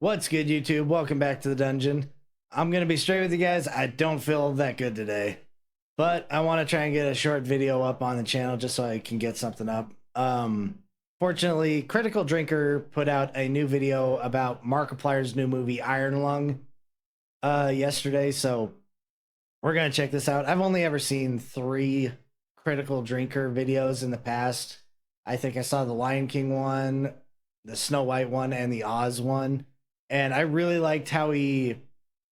What's good, YouTube? Welcome back to the dungeon. I'm gonna be straight with you guys. I don't feel that good today, but I want to try and get a short video up on the channel just so I can get something up. Fortunately, Critical Drinker put out a new video about Markiplier's new movie Iron Lung yesterday, so we're gonna check this out. I've only ever seen 3 Critical Drinker videos in the past. I think I saw the Lion King one, the Snow White one, and the Oz one. And I really liked how he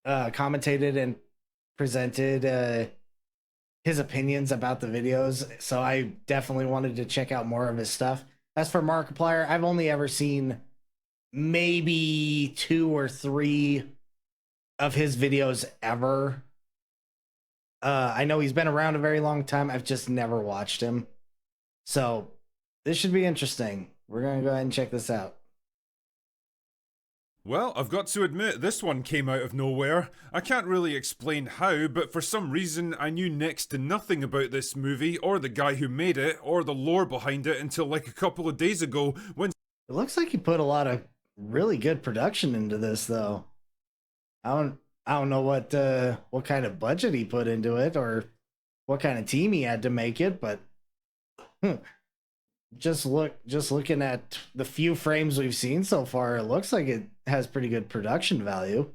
commentated and presented his opinions about the videos. So I definitely wanted to check out more of his stuff. As for Markiplier, I've only ever seen maybe 2 or 3 of his videos ever. I know he's been around a very long time. I've just never watched him. So this should be interesting. We're going to go ahead and check this out. Well, I've got to admit, this one came out of nowhere. I can't really explain how, but for some reason I knew next to nothing about this movie, or the guy who made it, or the lore behind it until like a couple of days ago when— It looks like he put a lot of really good production into this, though. I don't know what kind of budget he put into it, or what kind of team he had to make it, but just looking at the few frames we've seen so far, it looks like it has pretty good production value.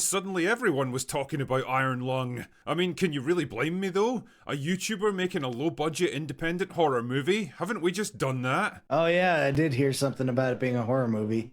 suddenly everyone was talking about Iron Lung. I mean, can you really blame me though? A YouTuber making a low-budget independent horror movie? Haven't we just done that? Oh yeah, I did hear something about it being a horror movie.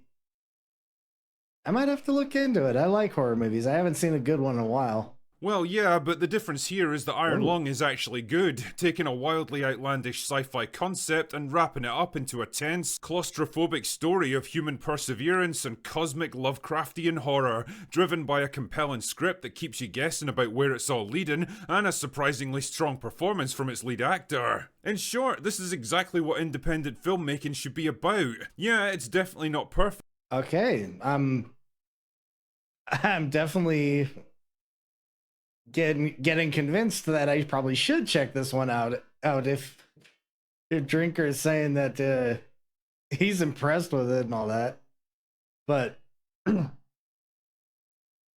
I might have to look into it. I like horror movies. I haven't seen a good one in a while. Well, yeah, but the difference here is that Iron Ooh. Lung is actually good, taking a wildly outlandish sci-fi concept and wrapping it up into a tense, claustrophobic story of human perseverance and cosmic Lovecraftian horror, driven by a compelling script that keeps you guessing about where it's all leading, and a surprisingly strong performance from its lead actor. In short, this is exactly what independent filmmaking should be about. Yeah, it's definitely not perfect. Okay, I'm definitely getting convinced that I probably should check this one out if Drinker is saying that he's impressed with it and all that. But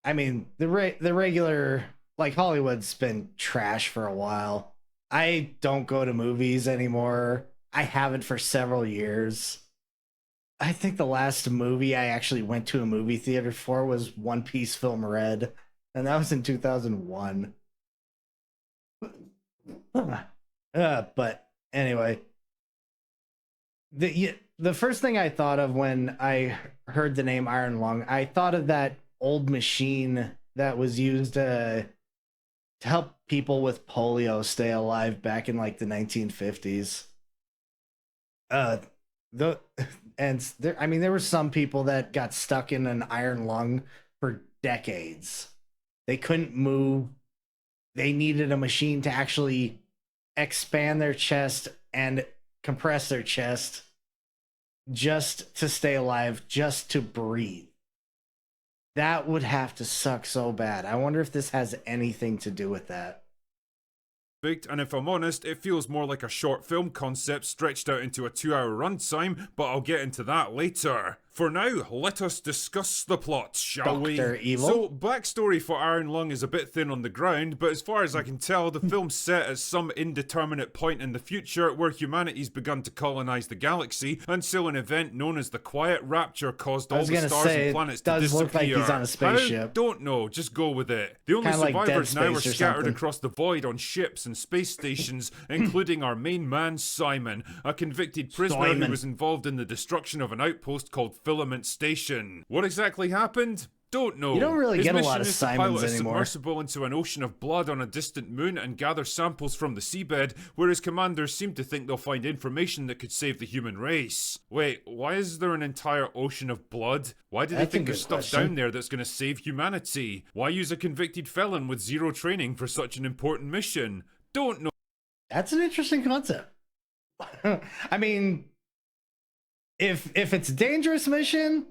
I mean, the regular, like, Hollywood's been trash for a while. I don't go to movies anymore. I haven't for several years. I think the last movie I actually went to a movie theater for was One Piece Film Red, and that was in 2001. But anyway, the first thing I thought of when I heard the name Iron Lung, I thought of that old machine that was used to help people with polio stay alive back in like the 1950s. The and there, I mean, there were some people that got stuck in an iron lung for decades. They couldn't move. They needed a machine to actually expand their chest and compress their chest just to stay alive, just to breathe. That would have to suck so bad. I wonder if this has anything to do with that. And if I'm honest, it feels more like a short film concept stretched out into a 2-hour runtime, but I'll get into that later. For now, let us discuss the plot, shall we? Dr. Evil? So, backstory for Iron Lung is a bit thin on the ground, but as far as I can tell, the film's set at some indeterminate point in the future where humanity's begun to colonize the galaxy until an event known as the Quiet Rapture caused all the stars and planets to disappear. Look like he's on a spaceship. How? Don't know, just go with it. The only Kinda like survivors Dead now are Space or scattered something. across the void on ships and space stations, including our main man Simon, a convicted prisoner who was involved in the destruction of an outpost called Filament Station. What exactly happened? Don't know. You don't really His get a mission lot of is Simons to pilot a anymore. submersible into an ocean of blood on a distant moon and gather samples from the seabed, where his commanders seem to think they'll find information that could save the human race. Wait, why is there an entire ocean of blood? Why do they That's a think there's good stuff question. down there that's going to save humanity? Why use a convicted felon with zero training for such an important mission? Don't know. That's an interesting concept. I mean, if it's a dangerous mission,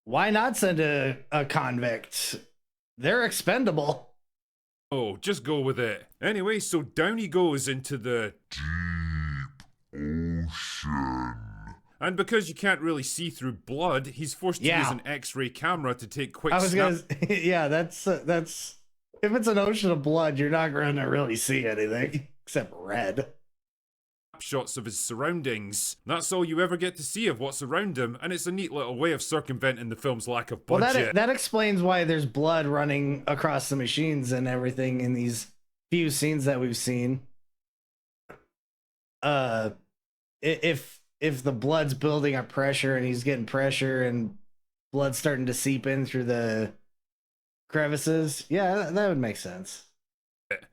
why not send a convict? They're expendable. Oh, just go with it. Anyway, so down he goes into the Deep ocean. And because you can't really see through blood, he's forced to use Yeah. an X-ray camera to take quick I was snaps. gonna, yeah, that's if it's an ocean of blood, you're not gonna really see anything except red. Shots of his surroundings. That's all you ever get to see of what's around him, and it's a neat little way of circumventing the film's lack of Well, budget. that explains why there's blood running across the machines and everything in these few scenes that we've seen. If the blood's building up pressure and he's getting pressure and blood's starting to seep in through the crevices, yeah, that would make sense.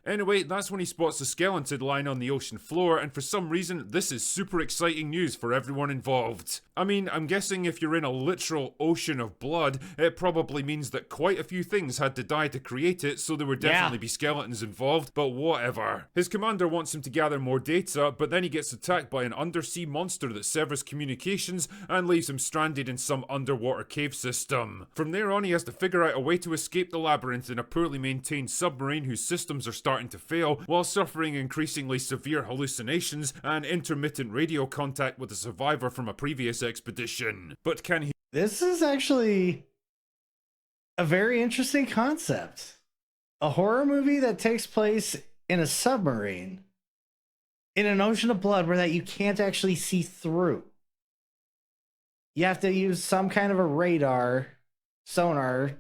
Anyway, that's when he spots a skeleton lying on the ocean floor, and for some reason, this is super exciting news for everyone involved. I mean, I'm guessing if you're in a literal ocean of blood, it probably means that quite a few things had to die to create it, so there would definitely be skeletons involved, but whatever. His commander wants him to gather more data, but then he gets attacked by an undersea monster that severs communications and leaves him stranded in some underwater cave system. From there on, he has to figure out a way to escape the labyrinth in a poorly maintained submarine whose systems are starting to fail, while suffering increasingly severe hallucinations and intermittent radio contact with a survivor from a previous expedition. But can he? This is actually a very interesting concept. A horror movie that takes place in a submarine in an ocean of blood where that you can't actually see through. You have to use some kind of a radar, sonar,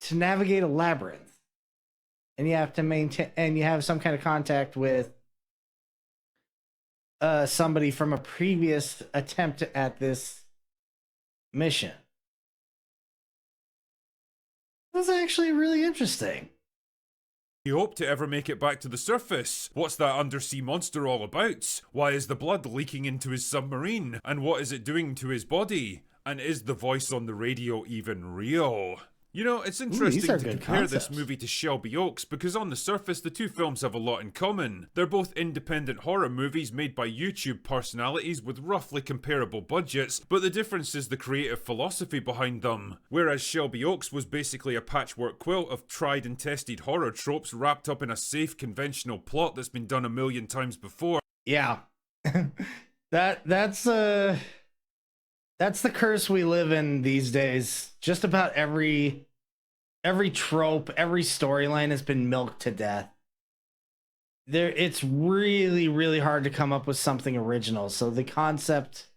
to navigate a labyrinth. And you have to maintain, and you have some kind of contact with somebody from a previous attempt at this mission. This is actually really interesting. He hoped to ever make it back to the surface. What's that undersea monster all about? Why is the blood leaking into his submarine? And what is it doing to his body? And is the voice on the radio even real? You know, it's interesting to compare this movie to Shelby Oaks because on the surface the two films have a lot in common. They're both independent horror movies made by YouTube personalities with roughly comparable budgets, but the difference is the creative philosophy behind them. Whereas Shelby Oaks was basically a patchwork quilt of tried and tested horror tropes wrapped up in a safe conventional plot that's been done a million times before. Yeah. That's the curse we live in these days. Just about every trope, every storyline has been milked to death. It's really, really hard to come up with something original. So the concept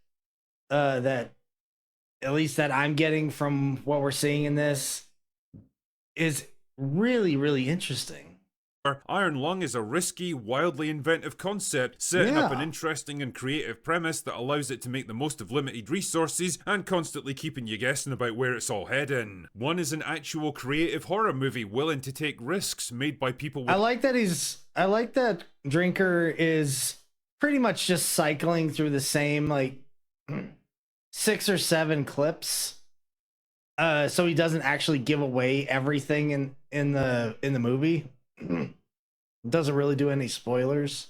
that at least that I'm getting from what we're seeing in this is really, really interesting. Iron Lung is a risky, wildly inventive concept, setting up an interesting and creative premise that allows it to make the most of limited resources and constantly keeping you guessing about where it's all heading. One is an actual creative horror movie willing to take risks made by people with— I like that Drinker is pretty much just cycling through the same like 6 or 7 clips. So he doesn't actually give away everything in the movie. Doesn't really do any spoilers.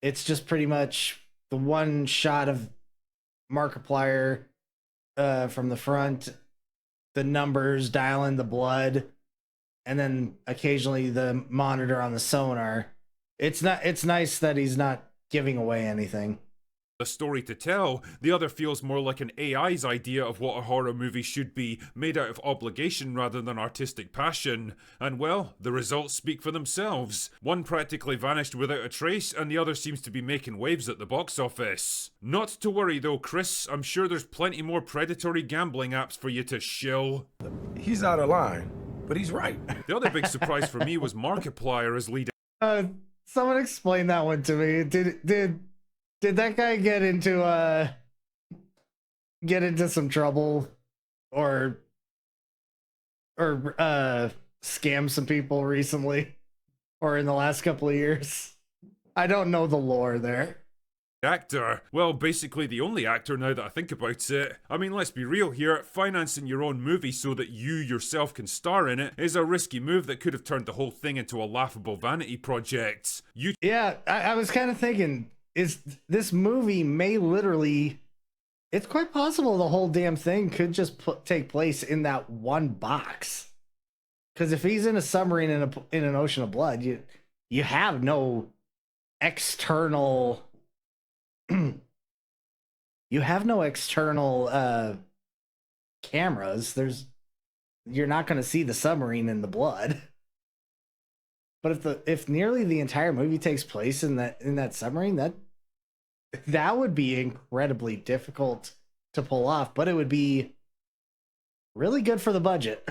It's just pretty much the one shot of Markiplier from the front, the numbers dialing the blood, and then occasionally the monitor on the sonar. It's nice that he's not giving away anything. A story to tell. The other feels more like an AI's idea of what a horror movie should be, made out of obligation rather than artistic passion. And well, the results speak for themselves. One practically vanished without a trace, and the other seems to be making waves at the box office. Not to worry though, Chris, I'm sure there's plenty more predatory gambling apps for you to shill. He's out of line, but he's right. The other big surprise for me was Markiplier as lead. Someone explain that one to me. Did that guy get into some trouble or scam some people recently or in the last couple of years? I don't know the lore there. Actor? Well, basically the only actor now that I think about it. I mean, let's be real here, financing your own movie so that you yourself can star in it is a risky move that could have turned the whole thing into a laughable vanity project. I was kind of thinking, is this movie may literally, it's quite possible the whole damn thing could just take place in that one box. Because if he's in a submarine in an ocean of blood, you have no external you have no external cameras. You're not going to see the submarine in the blood. But if nearly the entire movie takes place in that submarine, that would be incredibly difficult to pull off, but it would be really good for the budget.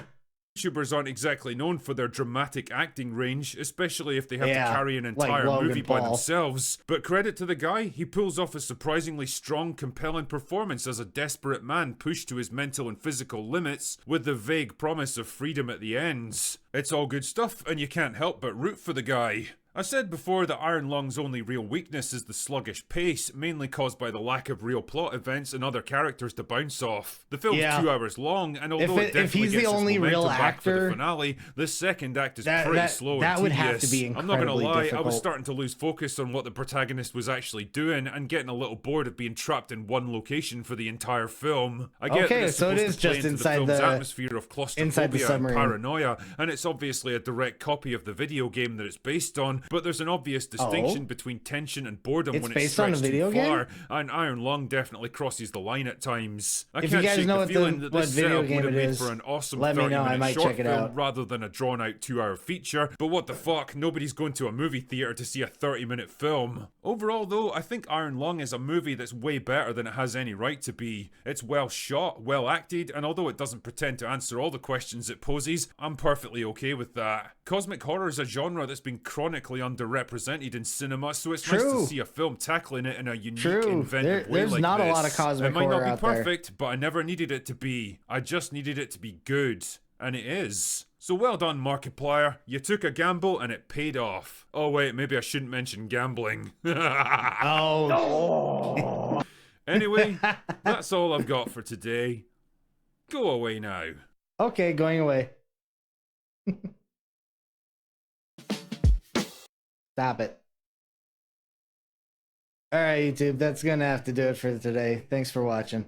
YouTubers aren't exactly known for their dramatic acting range, especially if they have to carry an like entire Logan movie by Paul. themselves. But credit to the guy, he pulls off a surprisingly strong, compelling performance as a desperate man pushed to his mental and physical limits, with the vague promise of freedom at the end. It's all good stuff, and you can't help but root for the guy. I said before that Iron Lung's only real weakness is the sluggish pace, mainly caused by the lack of real plot events and other characters to bounce off. The film's 2 hours long, and although it definitely he's gets the only its momentum real back for actor, the finale, the second act is pretty slow that and would tedious. have to be I'm not gonna incredibly lie, I difficult. was starting to lose focus on what the protagonist was actually doing and getting a little bored of being trapped in one location for the entire film. I get that it's so it supposed is to play just into inside the film's the atmosphere of claustrophobia and paranoia, and it's obviously a direct copy of the video game that it's based on, but there's an obvious distinction between tension and boredom when it's based on a stretched video too far, game? and Iron Lung definitely crosses the line at times. I If can't you guys shake know the feeling that what this video setup game would have it made is, for an awesome let me know, I 30-minute might short check it film out. rather than a drawn-out 2-hour feature, but what the fuck, nobody's going to a movie theater to see a 30-minute film. Overall though, I think Iron Lung is a movie that's way better than it has any right to be. It's well shot, well acted, and although it doesn't pretend to answer all the questions it poses, I'm perfectly okay with that. Cosmic horror is a genre that's been chronically underrepresented in cinema, so it's nice to see a film tackling it in a unique, inventive way There's like not this. a lot of cosmic It might horror not out be there. perfect, but I never needed it to be. I just needed it to be good. And it is. So well done, Markiplier. You took a gamble and it paid off. Oh wait, maybe I shouldn't mention gambling. Oh. Anyway, that's all I've got for today. Go away now. Okay, going away. Stop it. All right, YouTube, that's gonna have to do it for today. Thanks for watching.